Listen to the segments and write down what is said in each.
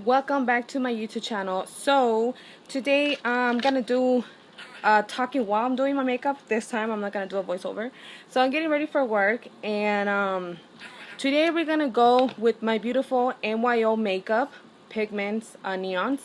Welcome back to my YouTube channel. So today I'm gonna do talking while I'm doing my makeup. This time I'm not gonna do a voiceover. So I'm getting ready for work, and today we're gonna go with my beautiful M.Y.O makeup pigments neons,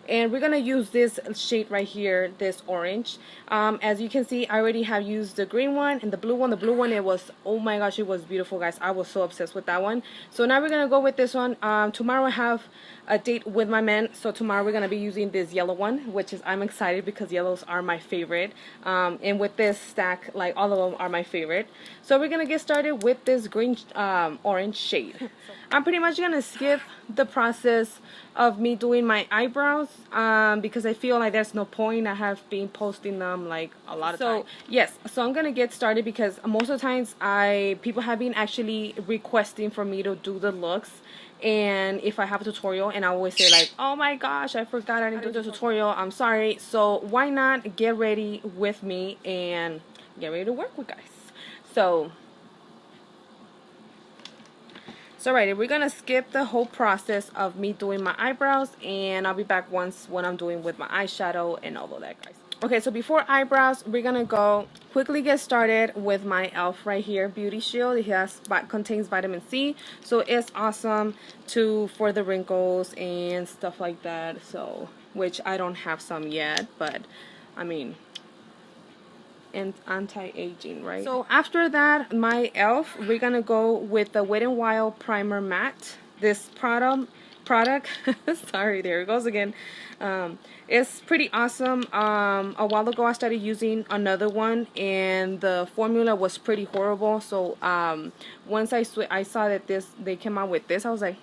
and we're gonna use this shade right here, this orange. As you can see, I already have used the green one and the blue one. The blue one, it was, oh my gosh, it was beautiful, guys. I was so obsessed with that one. So now we're gonna go with this one. Tomorrow I have a date with my man, so tomorrow we're gonna be using this yellow one, which is, I'm excited because yellows are my favorite, and with this stack, like, all of them are my favorite. So we're gonna get started with this green orange shade. I'm pretty much gonna skip the process of me doing my eyebrows because I feel like there's no point. I have been posting them like a lot of times. So yes, so I'm gonna get started because most of the times people have been actually requesting for me to do the looks, and if I have a tutorial, and I always say like, oh my gosh, I forgot I didn't do the tutorial, I'm sorry. So why not get ready with me and get ready to work with guys. So alrighty, we're gonna skip the whole process of me doing my eyebrows, and I'll be back when I'm doing with my eyeshadow and all of that, guys. Okay, so before eyebrows, we're gonna go quickly get started with my e.l.f. right here beauty shield. It contains vitamin C, so it's awesome for the wrinkles and stuff like that. So, which I don't have some yet, but I mean, and anti-aging, right? So after that, my e.l.f., we're gonna go with the Wet n Wild Primer Matte. This product sorry, there it goes again. It's pretty awesome. A while ago I started using another one, and the formula was pretty horrible. So once I saw that they came out with this, I was like,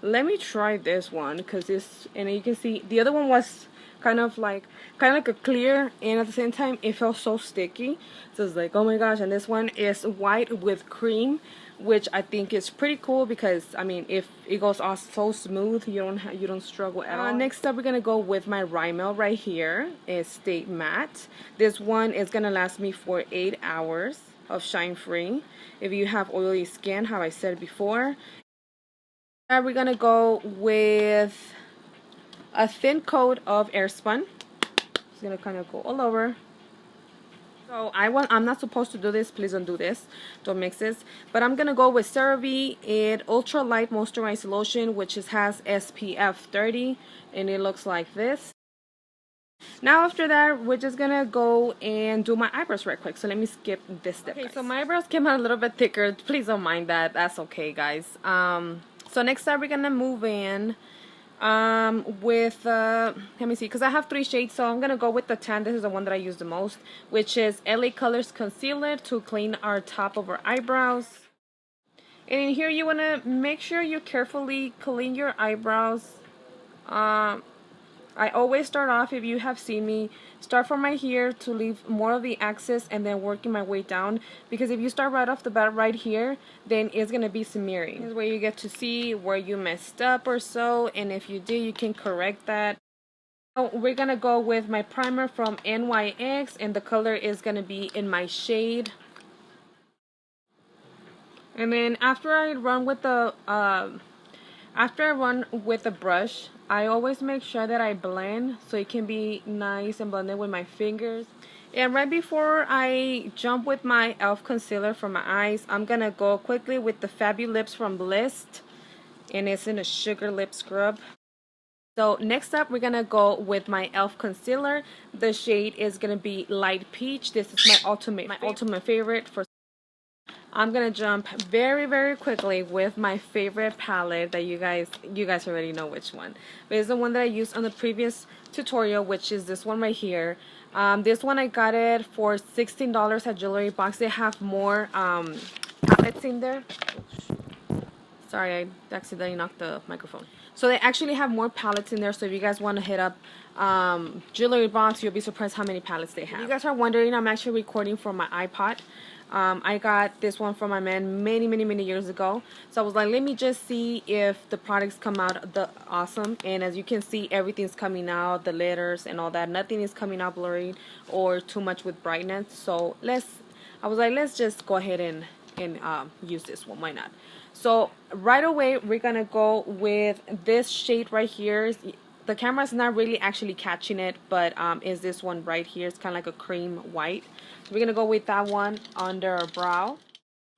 let me try this one, because this, and you can see the other one was kind of like a clear, and at the same time it felt so sticky. So it's like, oh my gosh. And this one is white with cream, which I think is pretty cool because, I mean, if it goes off so smooth, you don't struggle at all. Next up, we're gonna go with my Rimmel right here. It's Stay Matte. This one is gonna last me for 8 hours of shine free. If you have oily skin, how I said before. Now we're gonna go with a thin coat of Airspun. It's gonna kind of go all over. So I'm not supposed to do this. Please don't do this. Don't mix this. But I'm gonna go with CeraVe Ultra Light Moisturizing Lotion, which has SPF 30, and it looks like this. Now after that, we're just gonna go and do my eyebrows right quick. So let me skip this step. Okay, guys. So my eyebrows came out a little bit thicker. Please don't mind that. That's okay, guys. So next up, we're gonna move in with let me see, because I have 3 shades, so I'm gonna go with the tan. This is the one that I use the most, which is LA Colors Concealer to clean our top of our eyebrows. And in here, you want to make sure you carefully clean your eyebrows. I always start off, if you have seen me, start from right here to leave more of the excess and then working my way down, because if you start right off the bat right here, then it's going to be smearing. This is where you get to see where you messed up or so, and if you did, you can correct that. So we're going to go with my primer from NYX, and the color is going to be in my shade. And then after I run with the brush, I always make sure that I blend so it can be nice and blended with my fingers. And right before I jump with my e.l.f. concealer for my eyes, I'm gonna go quickly with the Fabulips from Bliss, and it's in a sugar lip scrub. So next up, we're gonna go with my e.l.f. concealer. The shade is gonna be Light Peach. This is my ultimate favorite for. I'm gonna jump very, very quickly with my favorite palette that you guys already know which one. But it's the one that I used on the previous tutorial, which is this one right here. This one I got it for $16 at Jewelry Box. They have more palettes in there. Sorry, I accidentally knocked the microphone. So they actually have more palettes in there, so if you guys want to hit up Jewelry Box, you'll be surprised how many palettes they have. If you guys are wondering, I'm actually recording from my iPod. I got this one from my man many years ago, so I was like, let me just see if the products come out awesome. And as you can see, everything's coming out, the letters and all that, nothing is coming out blurry or too much with brightness. So I was like, let's just go ahead and and use this one. Why not? So right away we're gonna go with this shade right here. The camera's not really actually catching it, but is this one right here. It's kind of like a cream white. So we're gonna go with that one under our brow.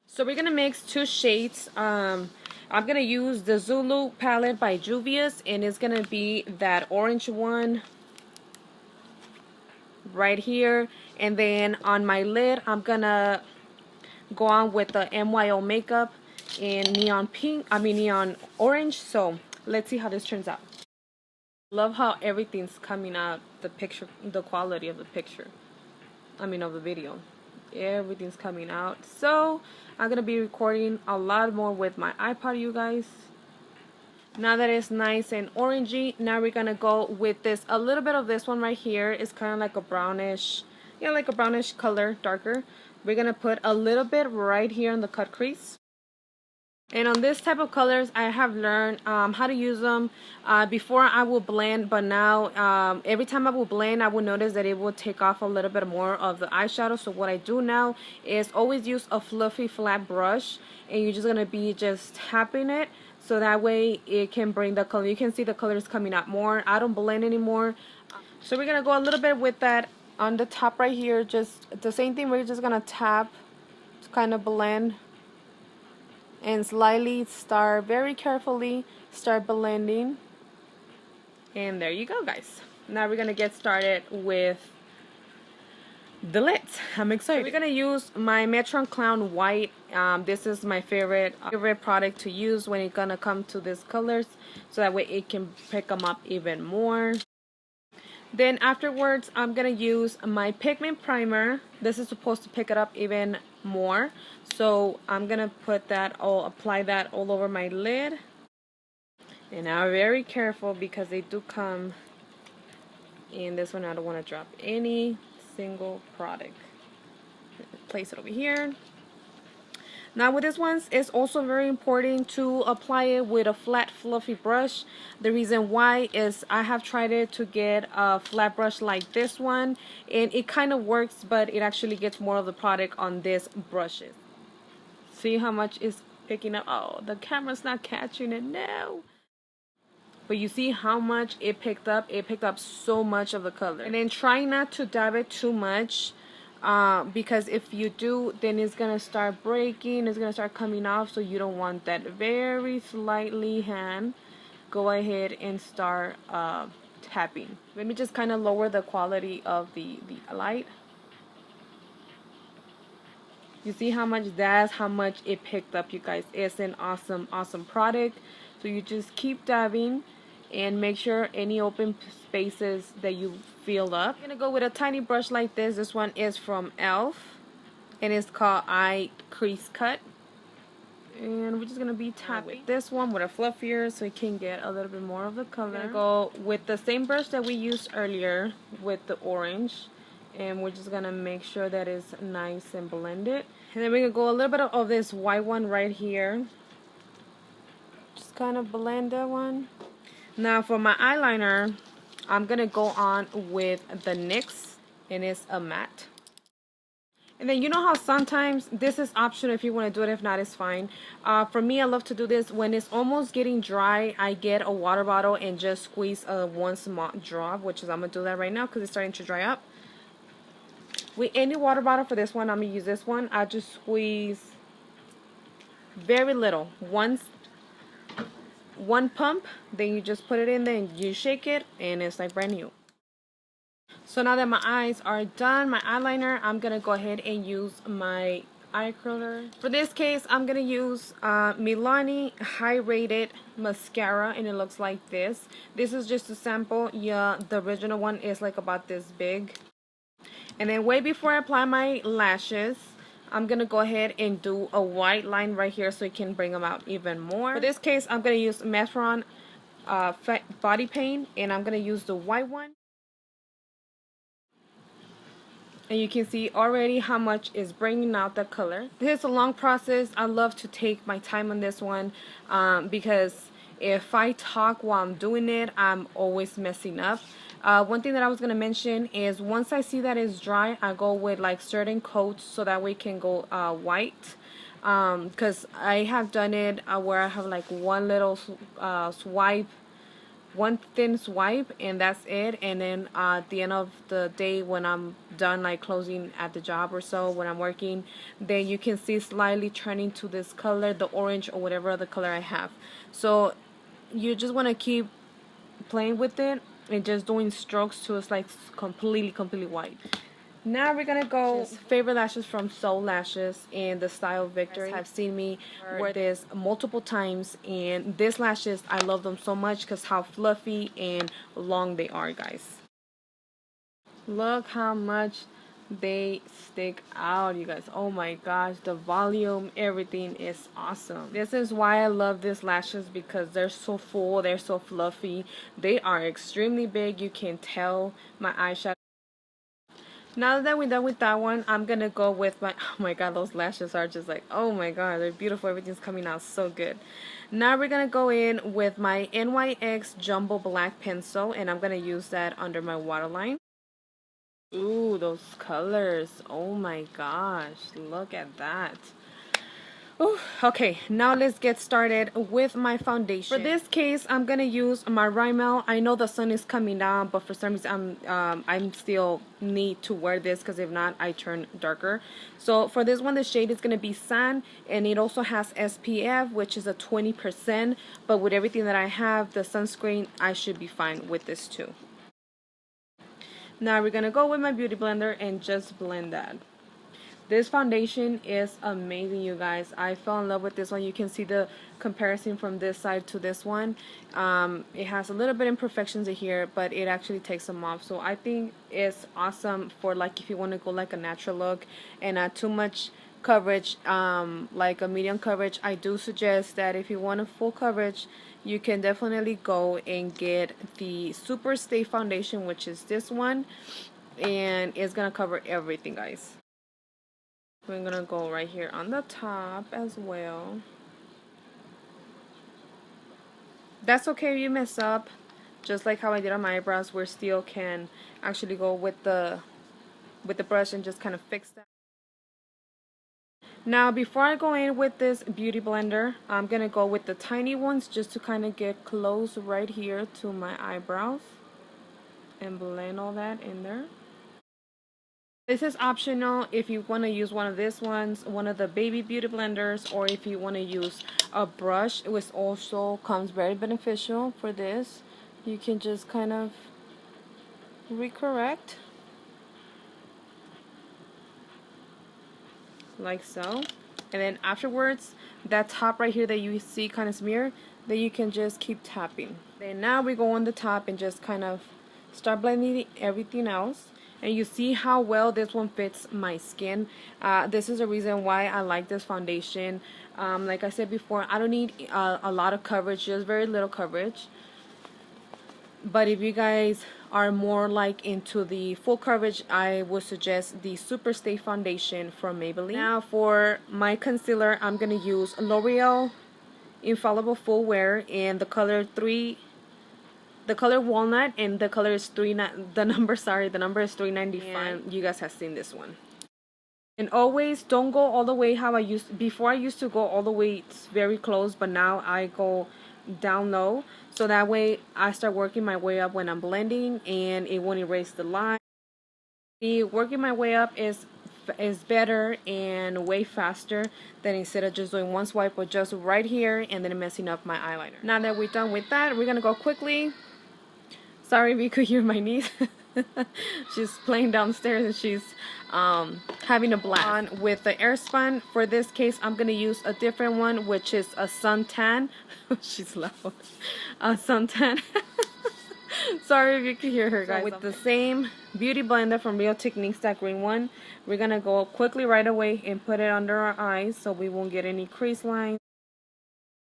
So we're gonna mix two shades. I'm gonna use the Zulu palette by Juvia's, and it's gonna be that orange one right here. And then on my lid, I'm gonna go on with the M.Y.O makeup in neon pink. Neon orange. So let's see how this turns out. Love how everything's coming out. The picture, the quality of the picture. Of the video. Everything's coming out. So I'm gonna be recording a lot more with my iPod, you guys. Now that it's nice and orangey, now we're gonna go with this, a little bit of this one right here. It's kind of like a brownish, yeah, like a brownish color, darker. We're gonna put a little bit right here in the cut crease. And on this type of colors, I have learned how to use them. Before I will blend, but now every time I will blend, I will notice that it will take off a little bit more of the eyeshadow. So what I do now is always use a fluffy flat brush, and you're just gonna be just tapping it, so that way it can bring the color. You can see the colors coming out more. I don't blend anymore. So we're gonna go a little bit with that on the top right here. Just the same thing. We're just gonna tap to kind of blend. And slightly start, very carefully, start blending. And there you go, guys. Now we're going to get started with the lids. I'm excited. So we're going to use my Metron Clown White. This is my favorite product to use when it's going to come to these colors. So that way it can pick them up even more. Then afterwards, I'm going to use my pigment primer. This is supposed to pick it up even more. So I'm going to put that apply that all over my lid. And now very careful because they do come in this one. I don't want to drop any single product. Place it over here. Now with this one, it's also very important to apply it with a flat fluffy brush. The reason why is I have tried it to get a flat brush like this one, and it kind of works, but it actually gets more of the product on this brushes. See how much is picking up? Oh, the camera's not catching it now. But you see how much it picked up? It picked up so much of the color. And then try not to dab it too much. Because if you do, then it's gonna start breaking, it's gonna start coming off, so you don't want that. Very slightly hand, go ahead and start tapping. Let me just kind of lower the quality of the light. You see how much, that's how much it picked up, you guys. It's an awesome product. So you just keep dabbing and make sure any open spaces that you fill up. I'm gonna go with a tiny brush like this. This one is from e.l.f. and it's called Eye Crease Cut. And we're just gonna be tapping with this one with a fluffier so it can get a little bit more of the color. I'm gonna go with the same brush that we used earlier with the orange, and we're just gonna make sure that it's nice and blended. And then we're gonna go a little bit of this white one right here. Just kind of blend that one. Now for my eyeliner, I'm going to go on with the NYX, and it's a matte. And then you know how sometimes this is optional if you want to do it. If not, it's fine. For me, I love to do this when it's almost getting dry. I get a water bottle and just squeeze one small drop, which is I'm going to do that right now because it's starting to dry up. With any water bottle for this one, I'm going to use this one. I just squeeze very little. One pump, then you just put it in there and you shake it, and it's like brand new. So now that my eyes are done, my eyeliner, I'm gonna go ahead and use my eye curler. For this case, I'm gonna use Milani High Rated mascara, and it looks like this. This is just a sample. Yeah, the original one is like about this big. And then way before I apply my lashes, I'm going to go ahead and do a white line right here so it can bring them out even more. For this case, I'm going to use Metron Body Paint, and I'm going to use the white one. And you can see already how much is bringing out the color. This is a long process. I love to take my time on this one because if I talk while I'm doing it, I'm always messing up. One thing that I was going to mention is once I see that it's dry, I go with like certain coats so that way it can go white. because I have done it where I have like one little swipe, one thin swipe, and that's it. And then at the end of the day, when I'm done like closing at the job or so, when I'm working, then you can see slightly turning to this color, the orange or whatever other color I have. So you just want to keep playing with it and just doing strokes till it's like completely white. Now we're gonna go favorite lashes from Soul Lashes in the style Victory. Have seen me wear this multiple times, and these lashes, I love them so much because how fluffy and long they are, guys. Look how much they stick out, you guys. Oh my gosh, the volume, everything is awesome. This is why I love these lashes, because they're so full, they're so fluffy, they are extremely big. You can tell my eyeshadow. Now that we're done with that one, I'm gonna go with my, oh my god, those lashes are just like, oh my god, they're beautiful. Everything's coming out so good. Now we're gonna go in with my NYX Jumbo Black Pencil, and I'm gonna use that under my waterline. Ooh, those colors, oh my gosh, look at that. Ooh, okay, now let's get started with my foundation. For this case, I'm gonna use my Rimmel. I know the sun is coming down, but for some reason I'm still need to wear this, because if not, I turn darker. So for this one, the shade is gonna be Sand, and it also has SPF, which is a 20%. But with everything that I have, the sunscreen, I should be fine with this too. Now we're gonna go with my beauty blender and just blend that. This foundation is amazing, you guys. I fell in love with this one. You can see the comparison from this side to this one. It has a little bit imperfections in here, but it actually takes them off. So I think it's awesome for like if you want to go like a natural look and not too much coverage, like a medium coverage. I do suggest that if you want a full coverage, you can definitely go and get the Super Stay foundation, which is this one, and it's gonna cover everything, guys. We're gonna go right here on the top as well. That's okay if you mess up, just like how I did on my eyebrows. We still can actually go with the brush and just kind of fix that. Now before I go in with this beauty blender, I'm gonna go with the tiny ones just to kind of get close right here to my eyebrows and blend all that in there. This is optional if you want to use one of these ones, one of the baby beauty blenders, or if you want to use a brush, which also comes very beneficial for this. You can just kind of recorrect like so, and then afterwards, that top right here that you see kind of smear, then you can just keep tapping. Then now we go on the top and just kind of start blending everything else. And you see how well this one fits my skin. This is the reason why I like this foundation. Like I said before, I don't need a lot of coverage, just very little coverage. But if you guys are more like into the full coverage, I would suggest the Super Stay foundation from Maybelline. Now for my concealer, I'm going to use L'Oreal Infallible Full Wear in the color walnut, and the color is the number is 395, and you guys have seen this one. And always don't go all the way how I used before. I used to go all the way very close, but now I go down low, so that way I start working my way up when I'm blending, and it won't erase the line. Working my way up is better and way faster than instead of just doing one swipe or just right here and then messing up my eyeliner. Now that we're done with that, we're gonna go quickly. Sorry if you could hear my niece. She's playing downstairs and she's having a blast. With the Airspun, for this case, I'm going to use a different one, which is a suntan. She's loud. A suntan. Sorry if you could hear her, guys. So with the same beauty blender from Real Techniques, that green one, we're going to go quickly right away and put it under our eyes so we won't get any crease lines.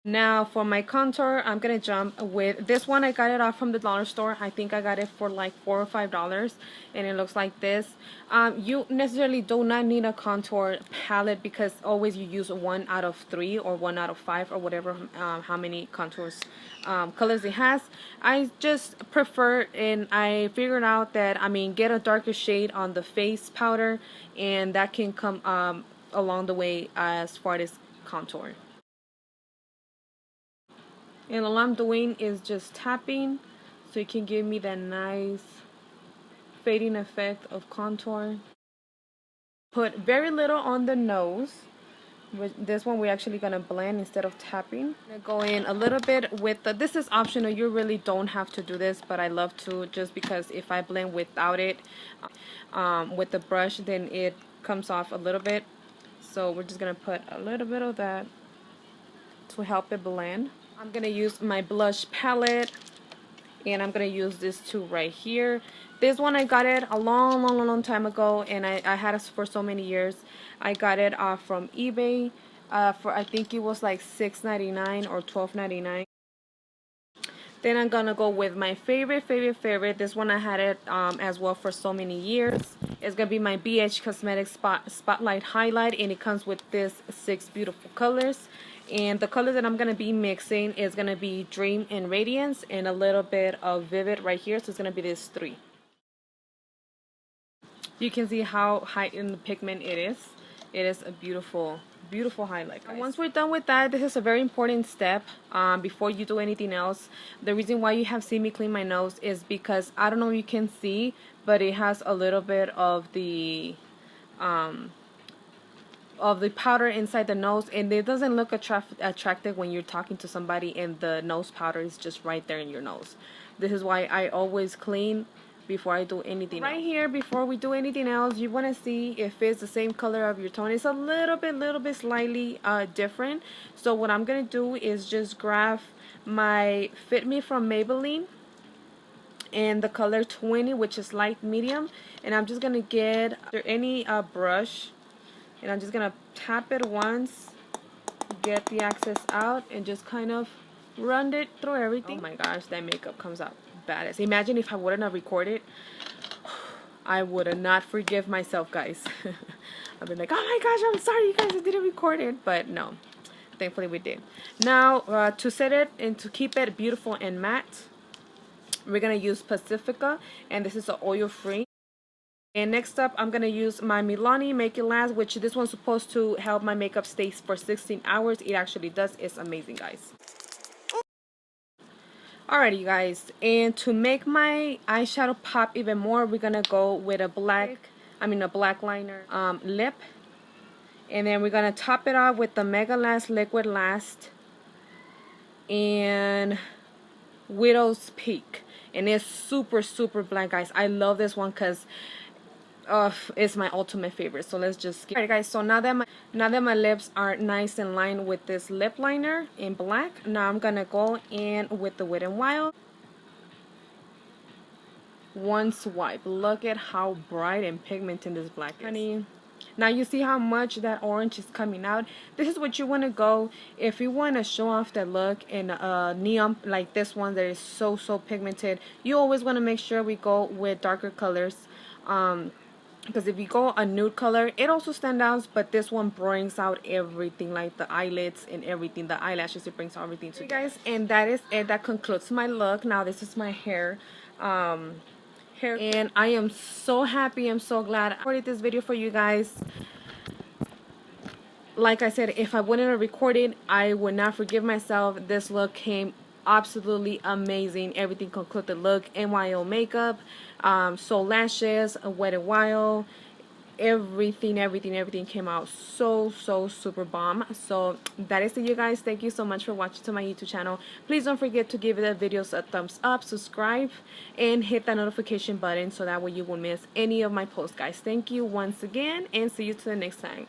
Now for my contour, I'm gonna jump with this one. I got it off from the dollar store. I think I got it for like $4 or $5, and it looks like this. You necessarily do not need a contour palette, because always you use 1 out of 3 or 1 out of 5 or whatever how many contours colors it has. I just prefer, and I figured out that get a darker shade on the face powder, and that can come along the way as far as contour. And all I'm doing is just tapping so it can give me that nice fading effect of contour. Put very little on the nose. With this one, we're actually gonna blend instead of tapping. I'm gonna go in a little bit with the, this is optional, you really don't have to do this, but I love to, just because if I blend without it with the brush, then it comes off a little bit. So we're just gonna put a little bit of that to help it blend. I'm gonna use my blush palette, and I'm gonna use this two right here. This one I got it a long time ago, and I had it for so many years. I got it from eBay for, I think it was like $6.99 or $12.99. Then I'm gonna go with my favorite. This one I had it as well for so many years. It's gonna be my BH Cosmetics Spotlight Highlight, and it comes with this 6 beautiful colors. And the colors that I'm gonna be mixing is gonna be Dream and Radiance, and a little bit of Vivid right here. So it's gonna be this 3. You can see how high in the pigment it is. It is a beautiful highlight, guys. Once we're done with that, this is a very important step before you do anything else. The reason why you have seen me clean my nose is because, I don't know if you can see, but it has a little bit of the powder inside the nose, and it doesn't look attractive when you're talking to somebody and the nose powder is just right there in your nose. This is why I always clean before I do anything else. Here, before we do anything else, you want to see if it's the same color of your tone. It's a little bit slightly different. So what I'm gonna do is just grab my Fit Me from Maybelline and the color 20, which is light medium, and I'm just gonna get any brush, and I'm just gonna tap it once, get the excess out, and just kind of run it through everything. Oh my gosh, that makeup comes out badass. Imagine if I wouldn't have recorded, I would have not forgive myself, guys. I've been like, oh my gosh, I'm sorry you guys, I didn't record it, but no, thankfully we did. Now to set it and to keep it beautiful and matte, we're gonna use Pacifica, and this is an oil free. And next up, I'm gonna use my Milani Make It Last, which this one's supposed to help my makeup stay for 16 hours. It actually does. It's amazing, guys. Alrighty, you guys, and to make my eyeshadow pop even more, we're gonna go with a black liner lip, and then we're gonna top it off with the Mega Last Liquid Last and Widow's Peak, and it's super black, guys. I love this one because it's my ultimate favorite. So let's just skip. Alright, guys, so now that my lips are nice and lined with this lip liner in black, now I'm gonna go in with the Wet n Wild. One swipe. Look at how bright and pigmented this black is, honey. Now you see how much that orange is coming out. This is what you want to go if you want to show off that look in neon like this one that is so pigmented. You always want to make sure we go with darker colors. Because if you go a nude color, it also stands out, but this one brings out everything, like the eyelids and everything, the eyelashes, it brings out everything together. Okay, guys, and that is it. That concludes my look. Now this is my hair. And I am so happy. I'm so glad I recorded this video for you guys. Like I said, if I wouldn't have recorded, I would not forgive myself. This look came absolutely amazing. Everything concluded look. M.Y.O makeup, Soul Lashes, Wet n Wild, everything came out so super bomb. So that is it, you guys. Thank you so much for watching to my YouTube channel. Please don't forget to give the videos a thumbs up, subscribe, and hit that notification button so that way you won't miss any of my posts, guys. Thank you once again, and see you to the next time.